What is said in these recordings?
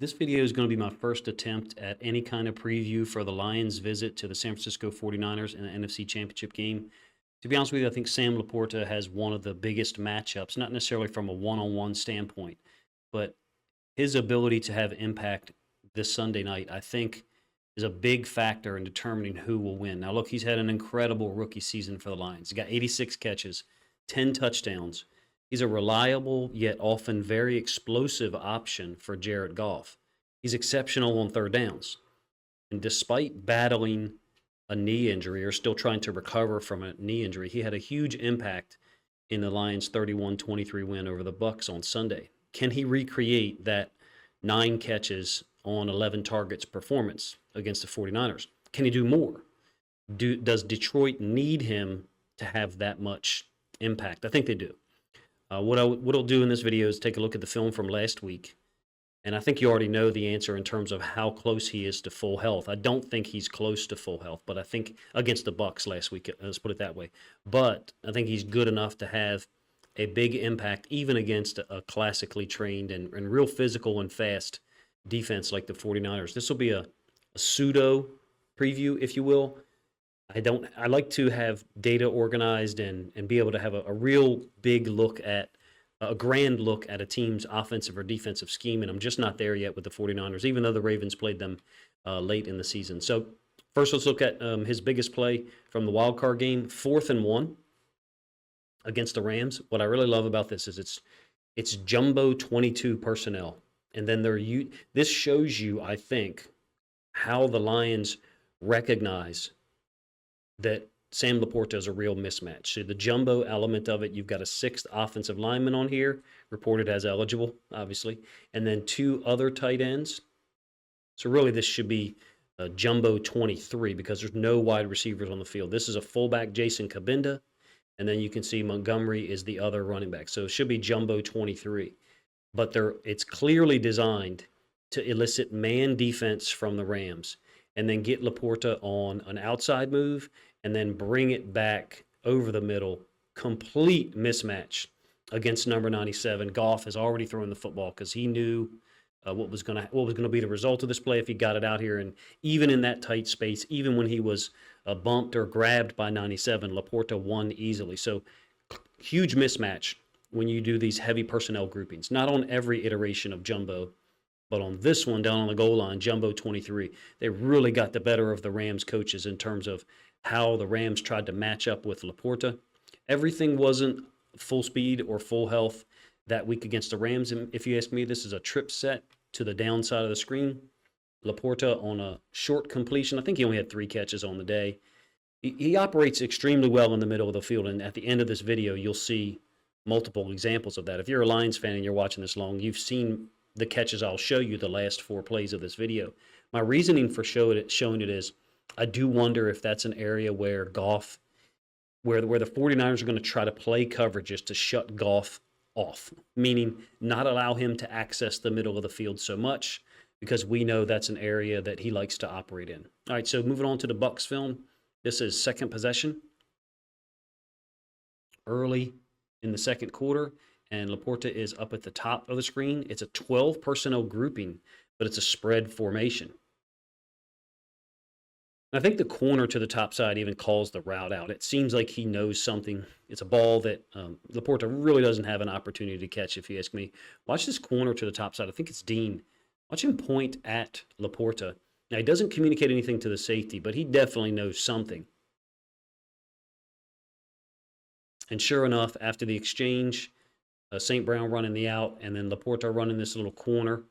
This video is going to be my first attempt at any kind of preview for the Lions' visit to the San Francisco 49ers in the NFC Championship game. To be honest with you, I think Sam Laporta has one of the biggest matchups, not necessarily from a one-on-one standpoint, but his ability to have impact this Sunday night, I think, is a big factor in determining who will win. Now, look, he's had an incredible rookie season for the Lions. He's got 86 catches, 10 touchdowns. He's a reliable yet often very explosive option for Jared Goff. He's exceptional on third downs. And despite battling a knee injury or still trying to recover from a knee injury, he had a huge impact in the Lions' 31-23 win over the Bucs on Sunday. Can he recreate that 9 catches on 11 targets performance against the 49ers? Can he do more? Does Detroit need him to have that much impact? I think they do. What I'll do in this video is take a look at the film from last week, and I think you already know the answer in terms of how close he is to full health. I don't think he's close to full health, but I think against the Bucs last week, let's put it that way. But I think he's good enough to have a big impact even against a classically trained and real physical and fast defense like the 49ers. This will be a pseudo preview, if you will. I like to have data organized and be able to have a real big look at a grand look at a team's offensive or defensive scheme, and I'm just not there yet with the 49ers, even though the Ravens played them late in the season. So first, let's look at his biggest play from the wild card game, 4th and 1 against the Rams. What I really love about this is it's jumbo 22 personnel, and then this shows you, I think, how the Lions recognize that Sam Laporta is a real mismatch. So the jumbo element of it, you've got a 6th offensive lineman on here, reported as eligible, obviously, and then 2 other tight ends. So really this should be a jumbo 23 because there's no wide receivers on the field. This is a fullback, Jason Cabinda, and then you can see Montgomery is the other running back. So it should be jumbo 23. But it's clearly designed to elicit man defense from the Rams and then get Laporta on an outside move and then bring it back over the middle. Complete mismatch against number 97. Goff has already thrown the football because he knew what was going to be the result of this play if he got it out here. And even in that tight space, even when he was bumped or grabbed by 97, Laporta won easily. So huge mismatch when you do these heavy personnel groupings. Not on every iteration of jumbo, but on this one down on the goal line, jumbo 23, they really got the better of the Rams coaches in terms of how the Rams tried to match up with Laporta. Everything wasn't full speed or full health that week against the Rams. And if you ask me, this is a trip set to the downside of the screen. Laporta on a short completion. I think he only had 3 catches on the day. He operates extremely well in the middle of the field. And at the end of this video, you'll see multiple examples of that. If you're a Lions fan and you're watching this long, you've seen the catches I'll show you the last 4 plays of this video. My reasoning for showing it is I do wonder if that's an area where Goff, where the 49ers are going to try to play coverages to shut Goff off, meaning not allow him to access the middle of the field so much because we know that's an area that he likes to operate in. All right, so moving on to the Bucs film. This is second possession, early in the second quarter, and Laporta is up at the top of the screen. It's a 12 personnel grouping, but it's a spread formation. I think the corner to the top side even calls the route out. It seems like he knows something. It's a ball that Laporta really doesn't have an opportunity to catch, if you ask me. Watch this corner to the top side. I think it's Dean. Watch him point at Laporta. Now, he doesn't communicate anything to the safety, but he definitely knows something. And sure enough, after the exchange, St. Brown running the out, and then Laporta running this little corner.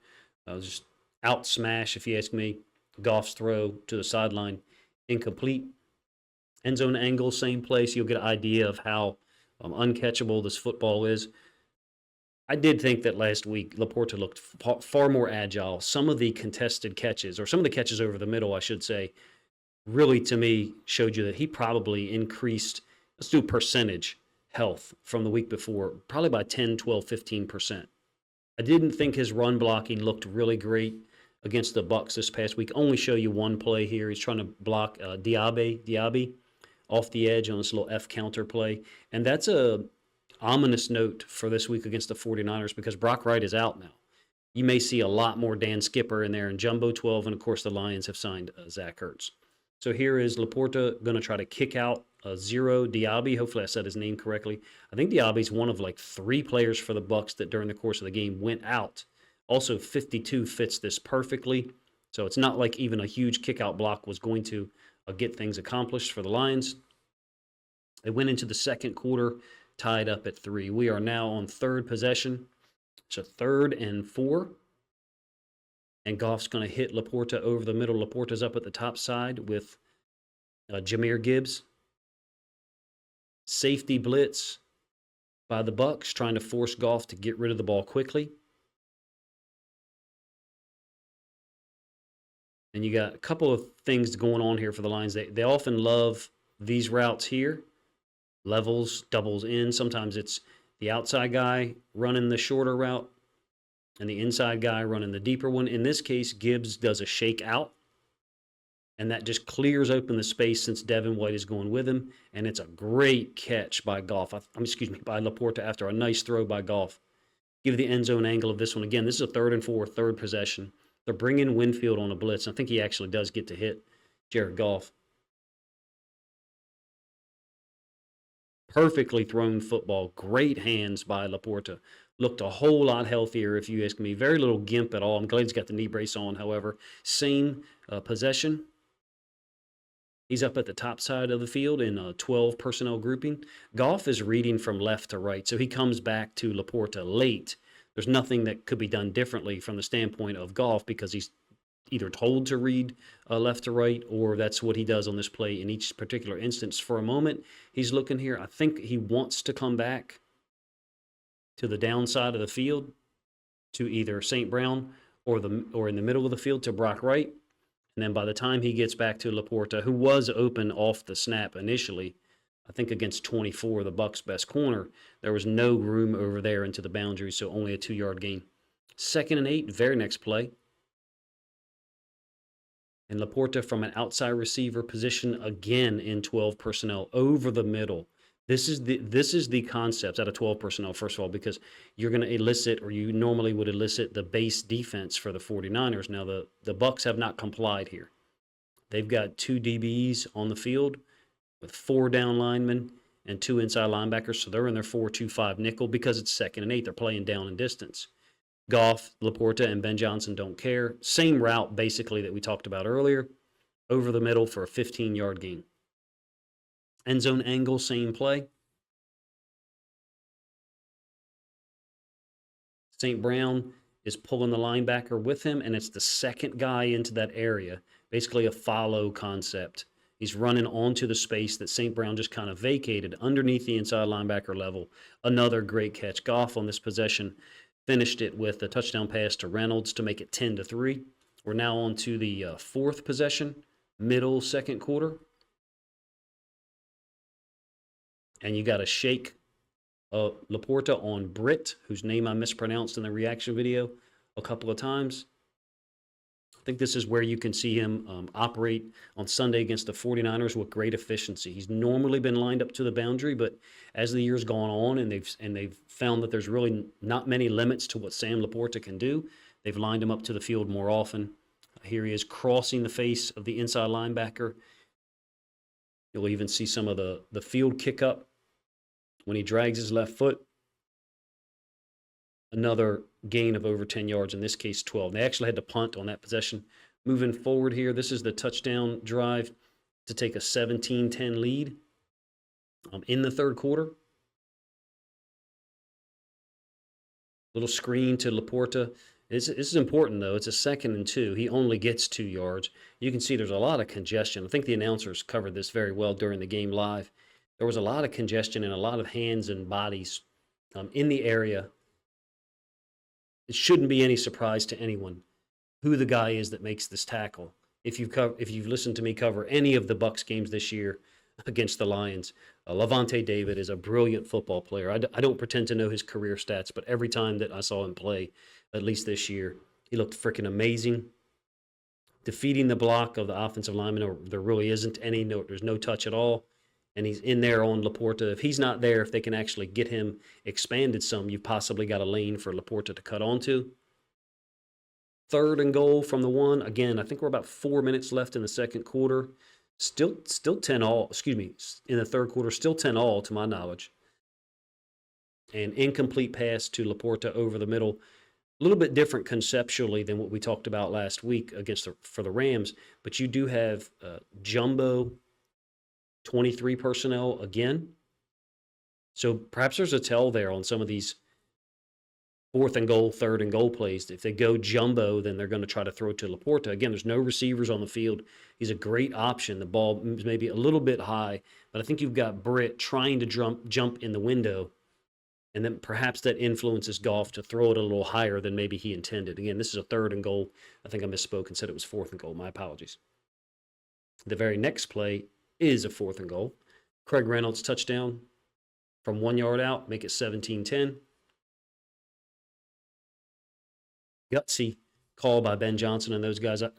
Just out smash, if you ask me. Goff's throw to the sideline, incomplete. End zone angle, same place. You'll get an idea of how uncatchable this football is. I did think that last week Laporta looked far more agile. Some of the contested catches, or some of the catches over the middle, I should say, really to me showed you that he probably increased, let's do percentage, health from the week before, probably by 10, 12, 15%. I didn't think his run blocking looked really great against the Bucs this past week. Only show you one play here. He's trying to block Diaby off the edge on this little F counter play. And that's a ominous note for this week against the 49ers because Brock Wright is out now. you may see a lot more Dan Skipper in there in Jumbo 12, and of course the Lions have signed Zach Ertz. So here is Laporta going to try to kick out Zero Diaby. Hopefully I said his name correctly. I think Diaby's one of like 3 players for the Bucs that during the course of the game went out. Also, 52 fits this perfectly. So it's not like even a huge kick-out block was going to get things accomplished for the Lions. It went into the second quarter, tied up at 3. We are now on third possession. It's a 3rd and 4. And Goff's going to hit Laporta over the middle. Laporta's up at the top side with Jahmyr Gibbs. Safety blitz by the Bucs, trying to force Goff to get rid of the ball quickly. And you got a couple of things going on here for the Lions. They often love these routes here. Levels, doubles in. Sometimes it's the outside guy running the shorter route and the inside guy running the deeper one. In this case, Gibbs does a shake out, and that just clears open the space since Devin White is going with him, and it's a great catch by Goff. By Laporta after a nice throw by Goff. Give the end zone angle of this one. Again, this is a 3rd and 4, third possession. They're bringing Winfield on a blitz. I think he actually does get to hit Jared Goff. Perfectly thrown football. Great hands by Laporta. Looked a whole lot healthier, if you ask me. Very little gimp at all. I'm glad he's got the knee brace on, however. Same possession. He's up at the top side of the field in a 12 personnel grouping. Goff is reading from left to right, so he comes back to Laporta late. There's nothing that could be done differently from the standpoint of Goff because he's either told to read left to right, or that's what he does on this play in each particular instance. For a moment, he's looking here. I think he wants to come back to the downside of the field to either St. Brown or in the middle of the field to Brock Wright. And then by the time he gets back to Laporta, who was open off the snap initially, I think against 24, the Bucs' best corner, there was no room over there into the boundary, so only a 2-yard gain. 2nd and 8, very next play. And Laporta from an outside receiver position, again in 12 personnel, over the middle. This is the concept out of 12 personnel, first of all, because you're going to elicit, or you normally would elicit, the base defense for the 49ers. Now, the Bucs have not complied here. They've got 2 DBs on the field with 4 down linemen and 2 inside linebackers, so they're in their 4-2-5 nickel because it's 2nd and 8. They're playing down and distance. Goff, Laporta, and Ben Johnson don't care. Same route, basically, that we talked about earlier. Over the middle for a 15-yard gain. End zone angle, same play. St. Brown is pulling the linebacker with him, and it's the second guy into that area. Basically a follow concept. He's running onto the space that St. Brown just kind of vacated underneath the inside linebacker level. Another great catch. Goff on this possession finished it with a touchdown pass to Reynolds to make it 10-3. We're now on to the 4th possession, middle second quarter. And you got to shake Laporta on Britt, whose name I mispronounced in the reaction video a couple of times. I think this is where you can see him operate on Sunday against the 49ers with great efficiency. He's normally been lined up to the boundary, but as the year's gone on and they've found that there's really not many limits to what Sam Laporta can do, they've lined him up to the field more often. Here he is crossing the face of the inside linebacker. You'll even see some of the field kick up when he drags his left foot. Another gain of over 10 yards, in this case 12. They actually had to punt on that possession. Moving forward here, this is the touchdown drive to take a 17-10 lead in the third quarter. Little screen to Laporta. This is important, though. It's a 2nd and 2. He only gets 2 yards. You can see there's a lot of congestion. I think the announcers covered this very well during the game live. There was a lot of congestion and a lot of hands and bodies in the area. It shouldn't be any surprise to anyone who the guy is that makes this tackle. If you've listened to me cover any of the Bucs games this year against the Lions, Lavonte David is a brilliant football player. I don't pretend to know his career stats, but every time that I saw him play, at least this year, he looked freaking amazing. Defeating the block of the offensive lineman, there really isn't any. There's no touch at all. And he's in there on Laporta. If he's not there, if they can actually get him expanded some, you've possibly got a lane for Laporta to cut onto. 3rd and goal from the 1. Again, I think we're about 4 minutes left in the second quarter. Still 10 all, in the third quarter, still 10 all to my knowledge. An incomplete pass to Laporta over the middle. A little bit different conceptually than what we talked about last week for the Rams, but you do have jumbo 23 personnel again. So perhaps there's a tell there on some of these 4th and goal, 3rd and goal plays. If they go jumbo, then they're going to try to throw it to Laporta. Again, there's no receivers on the field. He's a great option. The ball is maybe a little bit high, but I think you've got Britt trying to jump in the window, and then perhaps that influences Goff to throw it a little higher than maybe he intended. Again, this is a 3rd and goal. I think I misspoke and said it was 4th and goal. My apologies. The very next play is a 4th and goal. Craig Reynolds touchdown from 1 yard out, make it 17-10. Gutsy call by Ben Johnson and those guys. I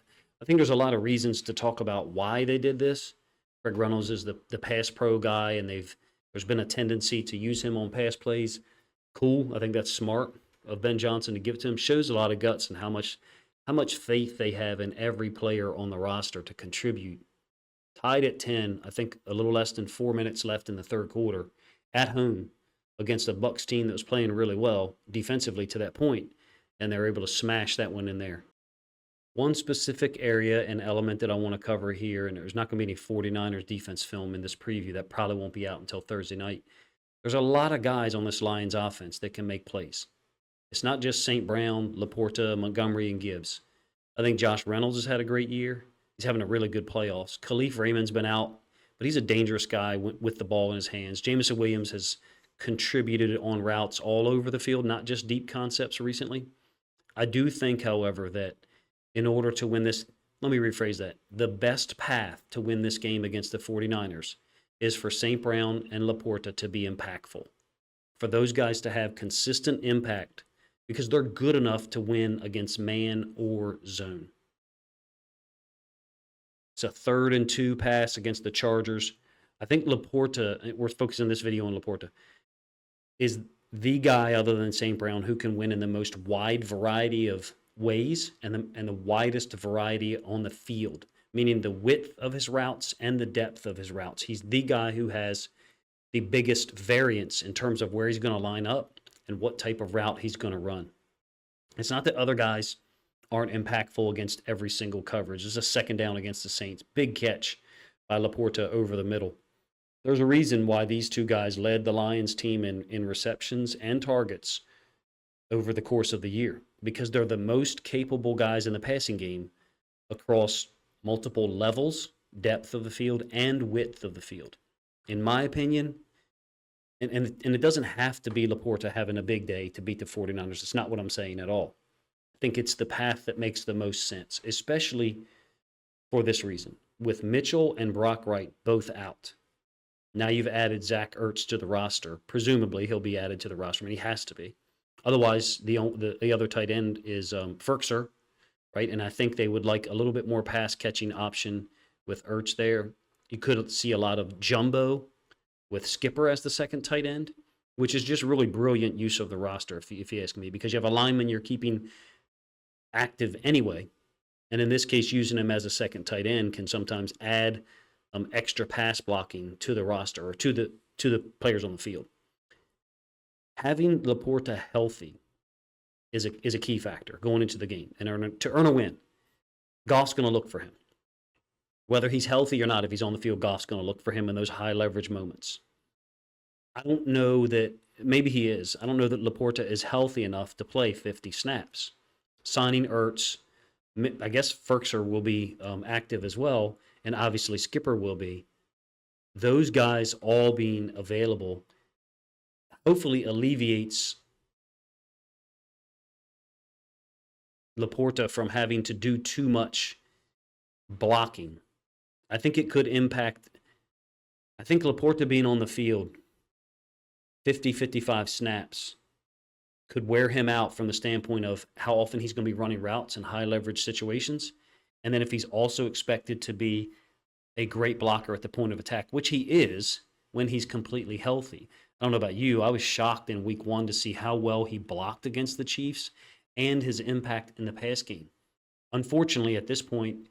think there's a lot of reasons to talk about why they did this. Craig Reynolds is the pass pro guy, and there's been a tendency to use him on pass plays. Cool. I think that's smart of Ben Johnson to give it to him. Shows a lot of guts and how much faith they have in every player on the roster to contribute. Tied at 10, I think a little less than 4 minutes left in the third quarter at home against a Bucs team that was playing really well defensively to that point, and they're able to smash that one in there. One specific area and element that I want to cover here, and there's not going to be any 49ers defense film in this preview. That probably won't be out until Thursday night. There's a lot of guys on this Lions offense that can make plays. It's not just St. Brown, Laporta, Montgomery, and Gibbs. I think Josh Reynolds has had a great year. He's having a really good playoffs. Khalif Raymond's been out, but he's a dangerous guy with the ball in his hands. Jameson Williams has contributed on routes all over the field, not just deep concepts recently. I do think, however, that in order to win this, let me rephrase that. The best path to win this game against the 49ers is for St. Brown and Laporta to be impactful, for those guys to have consistent impact because they're good enough to win against man or zone. It's a 3rd and 2 pass against the Chargers. I think Laporta, we're focusing this video on Laporta, is the guy other than St. Brown who can win in the most wide variety of ways and the widest variety on the field, meaning the width of his routes and the depth of his routes. He's the guy who has the biggest variance in terms of where he's going to line up and what type of route he's going to run. It's not that other guys aren't impactful against every single coverage. There's a 2nd down against the Saints. Big catch by Laporta over the middle. There's a reason why these two guys led the Lions team in receptions and targets over the course of the year, because they're the most capable guys in the passing game across multiple levels, depth of the field, and width of the field. In my opinion, and it doesn't have to be Laporta having a big day to beat the 49ers. It's not what I'm saying at all. I think it's the path that makes the most sense, especially for this reason. With Mitchell and Brock Wright both out, now you've added Zach Ertz to the roster. Presumably, he'll be added to the roster. I mean, he has to be. Otherwise, the other tight end is Ferkser, right? And I think they would like a little bit more pass-catching option with Ertz there. You could see a lot of jumbo with Skipper as the 2nd tight end, which is just really brilliant use of the roster, if you ask me, because you have a lineman you're keeping active anyway, and in this case, using him as a 2nd tight end can sometimes add extra pass blocking to the roster or to the players on the field. Having Laporta healthy is a key factor going into the game and to earn a win. Goff's going to look for him. Whether he's healthy or not, if he's on the field, Goff's going to look for him in those high leverage moments. I don't know that, maybe he is. I don't know that Laporta is healthy enough to play 50 snaps. Signing Ertz, I guess Ferkser will be active as well, and obviously Skipper will be. Those guys all being available hopefully alleviates Laporta from having to do too much blocking. I think it could impact, I think Laporta being on the field 50, 55 snaps could wear him out from the standpoint of how often he's going to be running routes in high leverage situations. And then if he's also expected to be a great blocker at the point of attack, which he is when he's completely healthy. I don't know about you. I was shocked in week 1 to see how well he blocked against the Chiefs and his impact in the pass game. Unfortunately, at this point,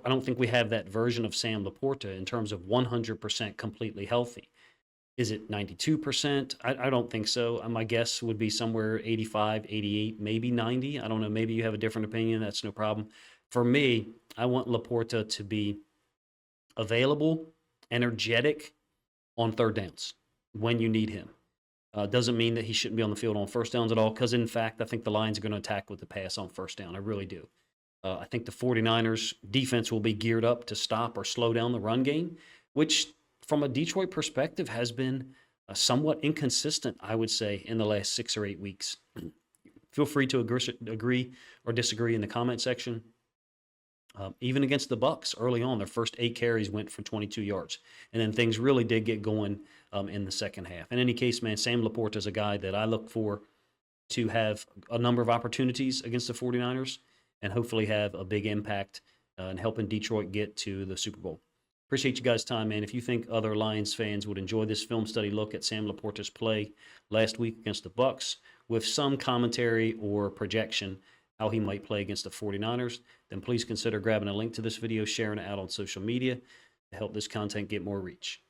I don't think we have that version of Sam Laporta in terms of 100% completely healthy. Is it 92%? I don't think so. My guess would be somewhere 85, 88, maybe 90. I don't know. Maybe you have a different opinion. That's no problem. For me, I want Laporta to be available, energetic on third downs when you need him. Doesn't mean that he shouldn't be on the field on first downs at all, because in fact, I think the Lions are going to attack with the pass on first down. I really do. I think the 49ers defense will be geared up to stop or slow down the run game, which from a Detroit perspective has been somewhat inconsistent, I would say, in the last 6 or 8 weeks. Feel free to agree or disagree in the comment section. Even against the Bucs early on, their first 8 carries went for 22 yards. And then things really did get going in the second half. In any case, man, Sam Laporta is a guy that I look for to have a number of opportunities against the 49ers and hopefully have a big impact in helping Detroit get to the Super Bowl. Appreciate you guys' time, man. If you think other Lions fans would enjoy this film study look at Sam Laporta's play last week against the Bucs with some commentary or projection how he might play against the 49ers, then please consider grabbing a link to this video, sharing it out on social media to help this content get more reach.